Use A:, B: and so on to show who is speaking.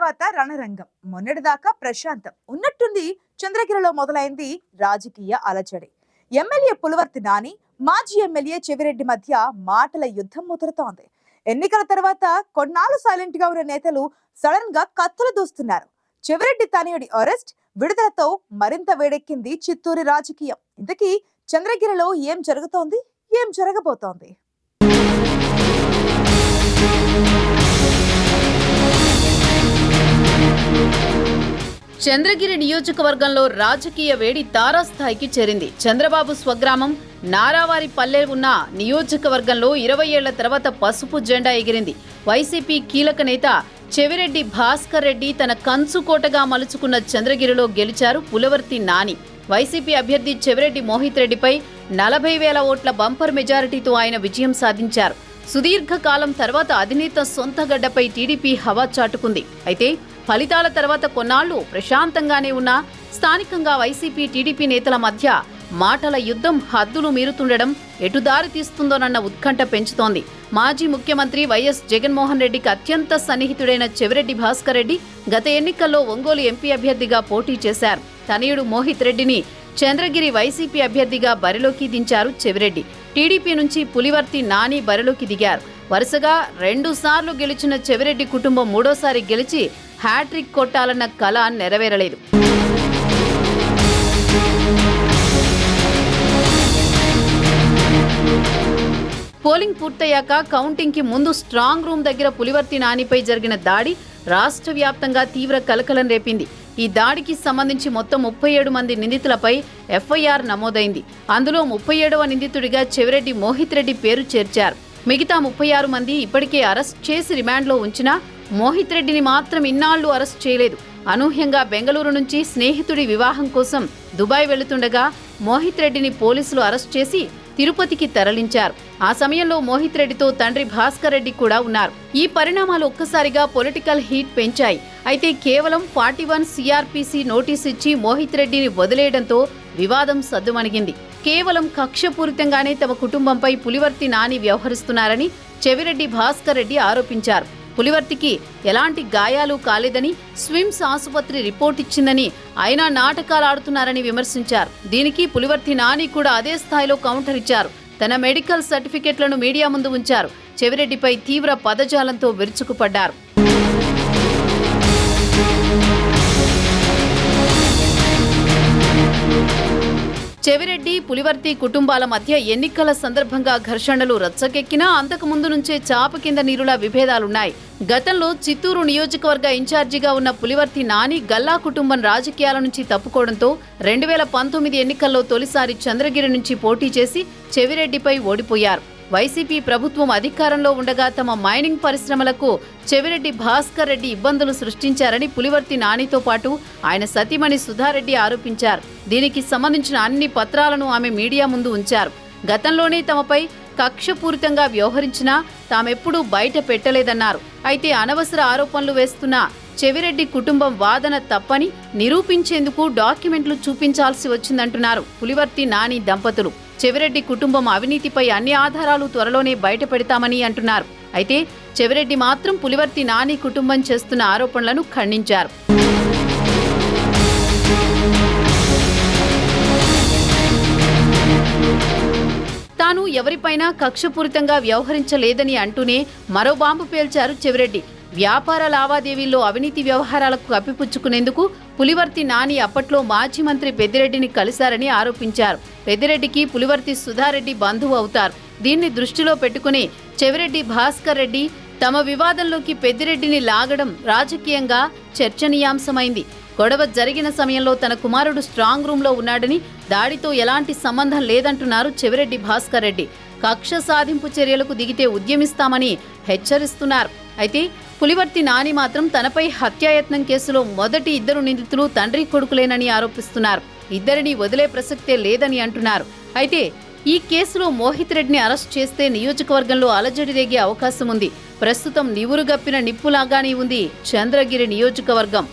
A: తర్వాత రణరంగం, మొన్నటిదాకా ప్రశాంతం ఉన్నట్టుండి చంద్రగిరిలో మొదలైంది రాజకీయ అలజడి. ఎమ్మెల్యే పులివర్తి నాని, మాజీ ఎమ్మెల్యే చెవిరెడ్డి మధ్య మాటల యుద్ధం ముదురుతోంది. ఎన్నికల తర్వాత కొన్నాళ్ళు సైలెంట్ గా ఉన్న నేతలు సడన్ గా కత్తులు దూస్తున్నారు. చెవిరెడ్డి తనయుడి అరెస్ట్, విడుదలతో మరింత వేడెక్కింది చిత్తూరు రాజకీయం. ఇంతకీ చంద్రగిరిలో ఏం జరుగుతోంది, ఏం జరగబోతోంది?
B: చంద్రగిరి నియోజకవర్గంలో రాజకీయ వేడి తారాస్థాయికి చేరింది. చంద్రబాబు స్వగ్రామం నారావారి పల్లె ఉన్న నియోజకవర్గంలో 20 ఏళ్ల తర్వాత పసుపు జెండా ఎగిరింది. వైసీపీ కీలక నేత చెవిరెడ్డి భాస్కర్ రెడ్డి తన కంచుకోటగా మలుచుకున్న చంద్రగిరిలో గెలిచారు పులివర్తి నాని. వైసీపీ అభ్యర్థి చెవిరెడ్డి మోహిత్ రెడ్డిపై 40,000 ఓట్ల బంపర్ మెజారిటీతో ఆయన విజయం సాధించారు. సుదీర్ఘకాలం తర్వాత అధినేత సొంత గడ్డపై టీడీపీ హవా చాటుకుంది. అయితే ఫలితాల తర్వాత కొన్నాళ్లు ప్రశాంతంగానే ఉన్నా స్థానికంగా వైసీపీ టీడీపీ నేతల మధ్య మాటల యుద్ధం హద్దులు మీరుతుండడం ఎటు దారి తీస్తుందోనన్న ఉత్కంఠ పెంచుతోంది. మాజీ ముఖ్యమంత్రి వైఎస్ జగన్మోహన్ రెడ్డికి అత్యంత సన్నిహితుడైన చెవిరెడ్డి భాస్కర్ రెడ్డి గత ఎన్నికల్లో ఒంగోలు ఎంపీ అభ్యర్థిగా పోటీ చేశారు. తనయుడు మోహిత్ రెడ్డిని చంద్రగిరి వైసీపీ అభ్యర్థిగా బరిలోకి దించారు చెవిరెడ్డి. టీడీపీ నుంచి పులివర్తి నాని బరిలోకి దిగారు. వరుసగా 2 సార్లు గెలిచిన చెవిరెడ్డి కుటుంబం మూడోసారి గెలిచి హ్యాట్రిక్ కొట్టాలన్న కల నెరవేరలేదు. పోలింగ్ పూర్తయ్యాక కౌంటింగ్ కి ముందు స్ట్రాంగ్ రూమ్ దగ్గర పులివర్తి నానిపై జరిగిన దాడి రాష్ట్ర వ్యాప్తంగా తీవ్ర కలకలం రేపింది. ఈ దాడికి సంబంధించి మొత్తం 37 మంది నిందితులపై ఎఫ్ఐఆర్ నమోదైంది. అందులో 37వ నిందితుడిగా చెవిరెడ్డి మోహిత్ రెడ్డి పేరు చేర్చారు. మిగతా 36 మంది ఇప్పటికే అరెస్ట్ చేసి రిమాండ్లో ఉంచినా మోహిత్ రెడ్డిని మాత్రం ఇన్నాళ్లు అరెస్ట్ చేయలేదు. అనూహ్యంగా బెంగళూరు నుంచి స్నేహితుడి వివాహం కోసం దుబాయ్ వెళుతుండగా మోహిత్ రెడ్డిని పోలీసులు అరెస్ట్ చేసి తిరుపతికి తరలించారు. ఆ సమయంలో మోహిత్ రెడ్డితో తండ్రి భాస్కర్ రెడ్డి కూడా ఉన్నారు. ఈ పరిణామాలు ఒక్కసారిగా పొలిటికల్ హీట్ పెంచాయి. అయితే కేవలం 41 సిఆర్పిసి నోటీసు ఇచ్చి మోహిత్ రెడ్డిని వదిలేయడంతో వివాదం సద్దుమణిగింది. కేవలం కక్షపూరితంగానే తమ కుటుంబంపై పులివర్తి నాని వ్యవహరిస్తున్నారని చెవిరెడ్డి భాస్కర్ రెడ్డి ఆరోపించారు. పులివర్తికి ఎలాంటి గాయాలు కాలేదని, స్విమ్స్ ఆసుపత్రి రిపోర్ట్ ఇచ్చిందని, అయినా నాటకాలు ఆడుతున్నారని విమర్శించారు. దీనికి పులివర్తి నాని కూడా అదే స్థాయిలో కౌంటర్ ఇచ్చారు. తన మెడికల్ సర్టిఫికెట్లను మీడియా ముందు ఉంచారు. చెవిరెడ్డిపై తీవ్ర పదజాలంతో విరుచుకుపడ్డారు. చెవిరెడ్డి, పులివర్తి కుటుంబాల మధ్య ఎన్నికల సందర్భంగా ఘర్షణలు రచ్చకెక్కినా అంతకుముందు నుంచే చాప కింద నీరులా విభేదాలున్నాయి. గతంలో చిత్తూరు నియోజకవర్గ ఇన్ఛార్జిగా ఉన్న పులివర్తి నాని గల్లా కుటుంబం రాజకీయాల నుంచి తప్పుకోవడంతో 2019 ఎన్నికల్లో తొలిసారి చంద్రగిరి నుంచి పోటీ చేసి చెవిరెడ్డిపై ఓడిపోయారు. వైసీపీ ప్రభుత్వం అధికారంలో ఉండగా తమ మైనింగ్ పరిశ్రమలకు చెవిరెడ్డి భాస్కర్ రెడ్డి ఇబ్బందులు సృష్టించారని పులివర్తి నానితో పాటు ఆయన సతీమణి సుధారెడ్డి ఆరోపించారు. దీనికి సంబంధించిన అన్ని పత్రాలను ఆమె మీడియా ముందు ఉంచారు. గతంలోనే తమపై కక్షపూరితంగా వ్యవహరించినా తామెప్పుడూ బయట పెట్టలేదన్నారు. అయితే అనవసర ఆరోపణలు వేస్తున్న చెవిరెడ్డి కుటుంబం వాదన తప్పని నిరూపించేందుకు డాక్యుమెంట్లు చూపించాల్సి వచ్చిందంటున్నారు పులివర్తి నాని దంపతులు. చెవిరెడ్డి కుటుంబం అవినీతిపై అన్ని ఆధారాలు త్వరలోనే బయట పెడతామని అంటున్నారు. అయితే చెవిరెడ్డి మాత్రం పులివర్తి నాని కుటుంబం చేస్తున్న ఆరోపణలను ఖండించారు. తాను ఎవరిపైనా కక్షపూరితంగా వ్యవహరించలేదని అంటూనే మరో బాంబు పేల్చారు చెవిరెడ్డి. వ్యాపార లావాదేవీల్లో అవినీతి వ్యవహారాలకు కప్పిపుచ్చుకునేందుకు పులివర్తి నాని అప్పట్లో మాజీ మంత్రి పెద్దిరెడ్డిని కలిశారని ఆరోపించారు. పెద్దిరెడ్డికి పులివర్తి సుధారెడ్డి బంధువు అవుతారు. దీన్ని దృష్టిలో పెట్టుకుని చెవిరెడ్డి భాస్కర్ రెడ్డి తమ వివాదంలోకి పెద్దిరెడ్డిని లాగడం రాజకీయంగా చర్చనీయాంశమైంది. గొడవ జరిగిన సమయంలో తన కుమారుడు స్ట్రాంగ్ రూమ్లో ఉన్నాడని, దాడితో ఎలాంటి సంబంధం లేదంటున్నారు చెవిరెడ్డి భాస్కర్ రెడ్డి. కక్ష సాధింపు చర్యలకు దిగితే ఉద్యమిస్తామని హెచ్చరిస్తున్నారు. అయితే పులివర్తి నాని మాత్రం తనపై హత్యాయత్నం కేసులో మొదటి 2 నిందితులు తండ్రి కొడుకులేనని ఆరోపిస్తున్నారు. ఇద్దరిని వదిలే ప్రసక్తే లేదని అంటున్నారు. అయితే ఈ కేసులో మోహిత్ రెడ్డిని అరెస్ట్ చేస్తే నియోజకవర్గంలో అలజడి రేగే అవకాశం ఉంది. ప్రస్తుతం నివురుగప్పిన నిప్పులాగానే ఉంది చంద్రగిరి నియోజకవర్గం.